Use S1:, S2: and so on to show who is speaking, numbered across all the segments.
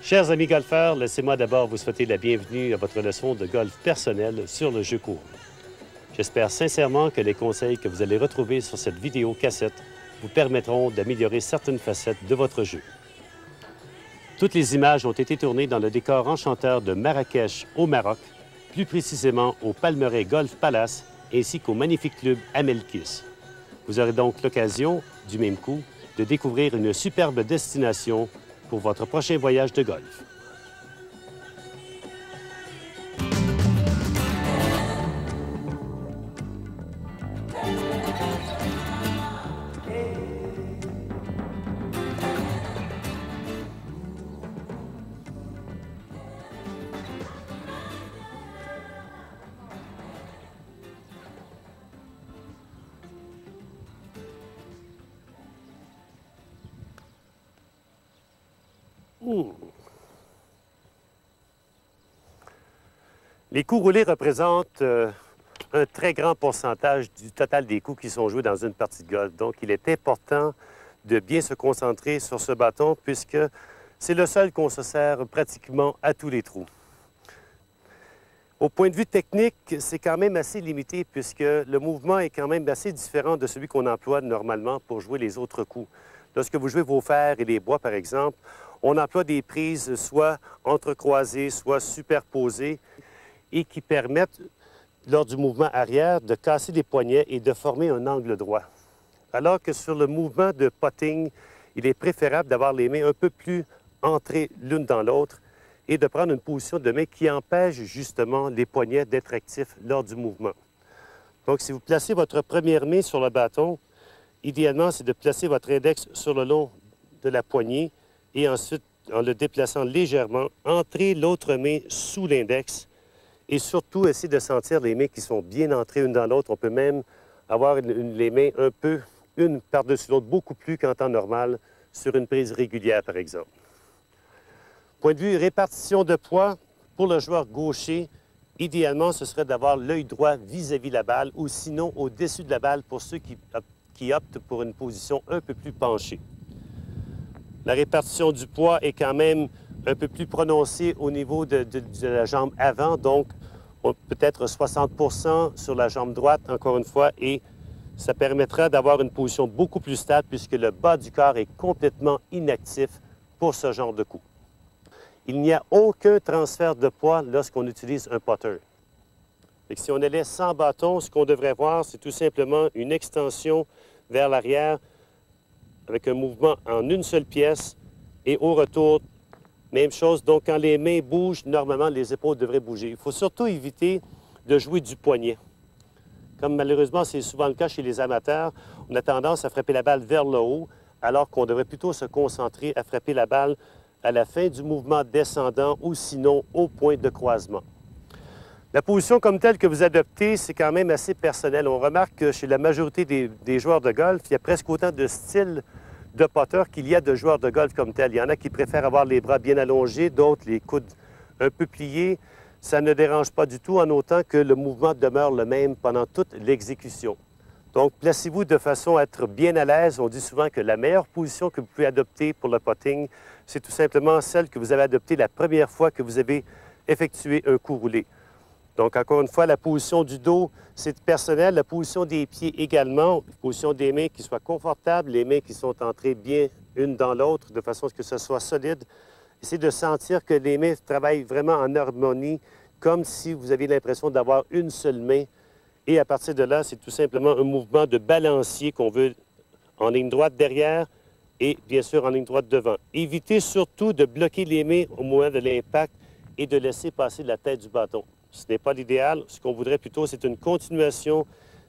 S1: Chers amis golfeurs, laissez-moi d'abord vous souhaiter la bienvenue à votre leçon de golf personnel sur le jeu court. J'espère sincèrement que les conseils que vous allez retrouver sur cette vidéo cassette vous permettront d'améliorer certaines facettes de votre jeu. Toutes les images ont été tournées dans le décor enchanteur de Marrakech au Maroc, plus précisément au Palmeraie Golf Palace ainsi qu'au magnifique club Amelkis. Vous aurez donc l'occasion, du même coup, de découvrir une superbe destination pour votre prochain voyage de golf. Les coups roulés représentent un très grand pourcentage du total des coups qui sont joués dans une partie de golf. Donc, il est important de bien se concentrer sur ce bâton puisque c'est le seul qu'on se sert pratiquement à tous les trous. Au point de vue technique, c'est quand même assez limité puisque le mouvement est quand même assez différent de celui qu'on emploie normalement pour jouer les autres coups. Lorsque vous jouez vos fers et les bois, par exemple, on emploie des prises soit entrecroisées, soit superposées et qui permettent, lors du mouvement arrière, de casser les poignets et de former un angle droit. Alors que sur le mouvement de putting, il est préférable d'avoir les mains un peu plus entrées l'une dans l'autre et de prendre une position de main qui empêche justement les poignets d'être actifs lors du mouvement. Donc, si vous placez votre première main sur le bâton, idéalement, c'est de placer votre index sur le long de la poignée et ensuite, en le déplaçant légèrement, entrer l'autre main sous l'index et surtout essayer de sentir les mains qui sont bien entrées une dans l'autre. On peut même avoir les mains un peu, une par-dessus l'autre, beaucoup plus qu'en temps normal sur une prise régulière, par exemple. Point de vue répartition de poids, pour le joueur gaucher, idéalement, ce serait d'avoir l'œil droit vis-à-vis la balle ou sinon au-dessus de la balle pour ceux qui optent pour une position un peu plus penchée. La répartition du poids est quand même un peu plus prononcée au niveau de la jambe avant, donc peut-être 60% sur la jambe droite, encore une fois, et ça permettra d'avoir une position beaucoup plus stable puisque le bas du corps est complètement inactif pour ce genre de coup. Il n'y a aucun transfert de poids lorsqu'on utilise un putter. Et si on allait sans bâton, ce qu'on devrait voir, c'est tout simplement une extension vers l'arrière avec un mouvement en une seule pièce et au retour, même chose. Donc, quand les mains bougent, normalement, les épaules devraient bouger. Il faut surtout éviter de jouer du poignet. Comme malheureusement, c'est souvent le cas chez les amateurs, on a tendance à frapper la balle vers le haut, alors qu'on devrait plutôt se concentrer à frapper la balle à la fin du mouvement descendant ou sinon au point de croisement. La position comme telle que vous adoptez, c'est quand même assez personnel. On remarque que chez la majorité des joueurs de golf, il y a presque autant de styles de putter qu'il y a de joueurs de golf comme tel. Il y en a qui préfèrent avoir les bras bien allongés, d'autres les coudes un peu pliés. Ça ne dérange pas du tout en autant que le mouvement demeure le même pendant toute l'exécution. Donc, placez-vous de façon à être bien à l'aise. On dit souvent que la meilleure position que vous pouvez adopter pour le putting, c'est tout simplement celle que vous avez adoptée la première fois que vous avez effectué un coup roulé. Donc, encore une fois, la position du dos, c'est personnel. La position des pieds également, la position des mains qui soit confortable, les mains qui sont entrées bien une dans l'autre, de façon à ce que ce soit solide. Essayez de sentir que les mains travaillent vraiment en harmonie, comme si vous aviez l'impression d'avoir une seule main. Et à partir de là, c'est tout simplement un mouvement de balancier qu'on veut en ligne droite derrière et bien sûr en ligne droite devant. Évitez surtout de bloquer les mains au moment de l'impact et de laisser passer la tête du bâton. Ce n'est pas l'idéal. Ce qu'on voudrait plutôt, c'est une continuation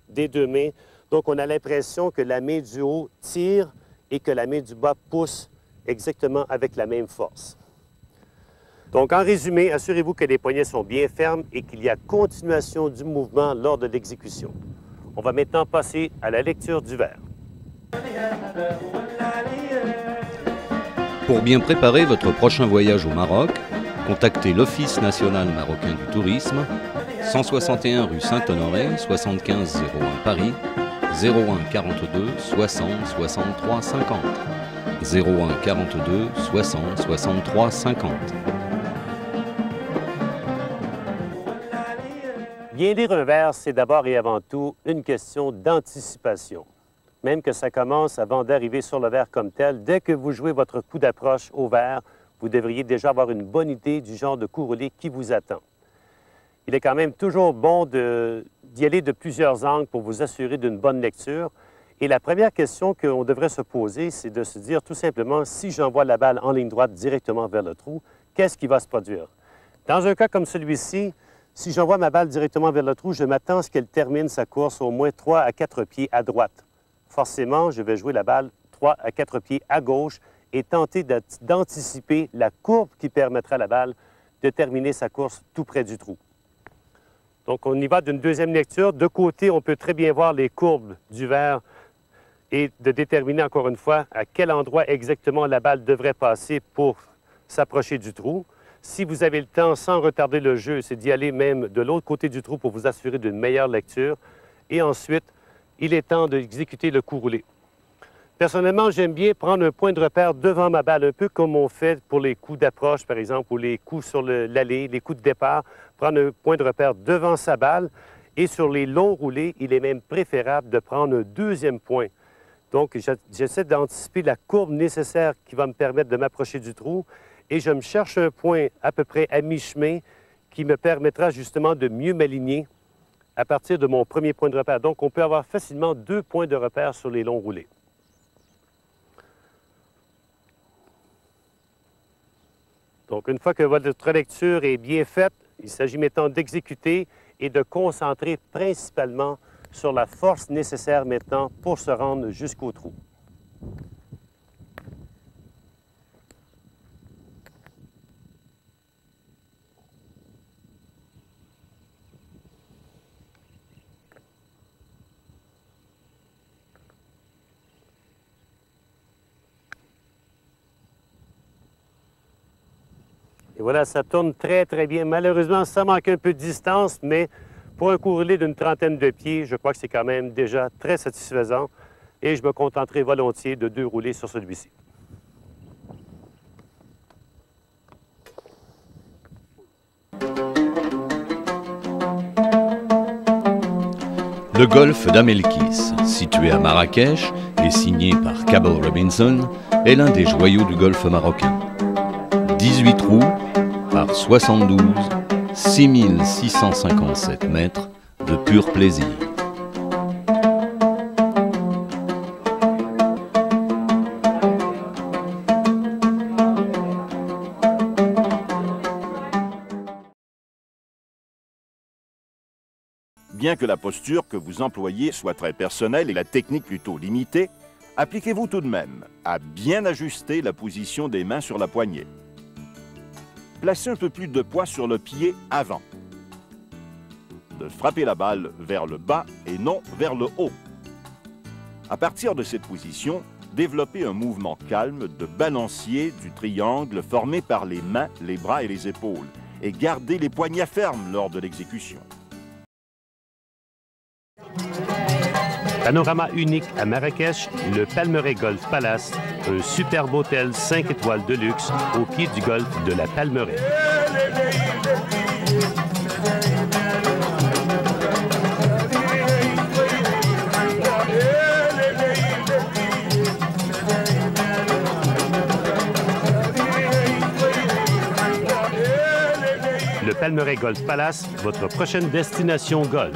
S1: des deux mains. Donc, on a l'impression que la main du haut tire et que la main du bas pousse exactement avec la même force. Donc, en résumé, assurez-vous que les poignets sont bien fermes et qu'il y a continuation du mouvement lors de l'exécution. On va maintenant passer à la lecture du verre.
S2: Pour bien préparer votre prochain voyage au Maroc, contactez l'Office national marocain du tourisme, 161 rue Saint-Honoré, 75 01 Paris, 01 42 60 63 50. 01 42 60 63 50.
S1: Bien lire un vers, c'est d'abord et avant tout une question d'anticipation. Même que ça commence avant d'arriver sur le verre comme tel, dès que vous jouez votre coup d'approche au verre, vous devriez déjà avoir une bonne idée du genre de coup roulé qui vous attend. Il est quand même toujours bon d'y aller de plusieurs angles pour vous assurer d'une bonne lecture. Et la première question qu'on devrait se poser, c'est de se dire tout simplement, si j'envoie la balle en ligne droite directement vers le trou, qu'est-ce qui va se produire? Dans un cas comme celui-ci, si j'envoie ma balle directement vers le trou, je m'attends à ce qu'elle termine sa course au moins 3 à 4 pieds à droite. Forcément, je vais jouer la balle 3 à 4 pieds à gauche et tenter d'anticiper la courbe qui permettra à la balle de terminer sa course tout près du trou. Donc, on y va d'une deuxième lecture. De côté, on peut très bien voir les courbes du verre et de déterminer encore une fois à quel endroit exactement la balle devrait passer pour s'approcher du trou. Si vous avez le temps, sans retarder le jeu, c'est d'y aller même de l'autre côté du trou pour vous assurer d'une meilleure lecture. Et ensuite, il est temps d'exécuter le coup roulé. Personnellement, j'aime bien prendre un point de repère devant ma balle, un peu comme on fait pour les coups d'approche, par exemple, ou les coups sur l'allée, les coups de départ. Prendre un point de repère devant sa balle. Et sur les longs roulés, il est même préférable de prendre un deuxième point. Donc, j'essaie d'anticiper la courbe nécessaire qui va me permettre de m'approcher du trou et je me cherche un point à peu près à mi-chemin qui me permettra justement de mieux m'aligner à partir de mon premier point de repère. Donc, on peut avoir facilement 2 points de repère sur les longs roulés. Donc, une fois que votre lecture est bien faite, il s'agit maintenant d'exécuter et de concentrer principalement sur la force nécessaire maintenant pour se rendre jusqu'au trou. Et voilà, ça tourne très, très bien. Malheureusement, ça manque un peu de distance, mais pour un coup roulé d'une trentaine de pieds, je crois que c'est quand même déjà très satisfaisant. Et je me contenterai volontiers de 2 roulés sur celui-ci.
S2: Le golfe d'Amelkis, situé à Marrakech et signé par Cabell Robinson, est l'un des joyaux du golfe marocain. 18 trous par 72, 6657 mètres de pur plaisir.
S3: Bien que la posture que vous employez soit très personnelle et la technique plutôt limitée, appliquez-vous tout de même à bien ajuster la position des mains sur la poignée. Placez un peu plus de poids sur le pied avant. De frapper la balle vers le bas et non vers le haut. À partir de cette position, développez un mouvement calme de balancier du triangle formé par les mains, les bras et les épaules et gardez les poignets fermes lors de l'exécution.
S1: Panorama unique à Marrakech, le Palmeraie Golf Palace, un superbe hôtel 5 étoiles de luxe au pied du golfe de la Palmeraie. Le Palmeraie Golf Palace, votre prochaine destination golf.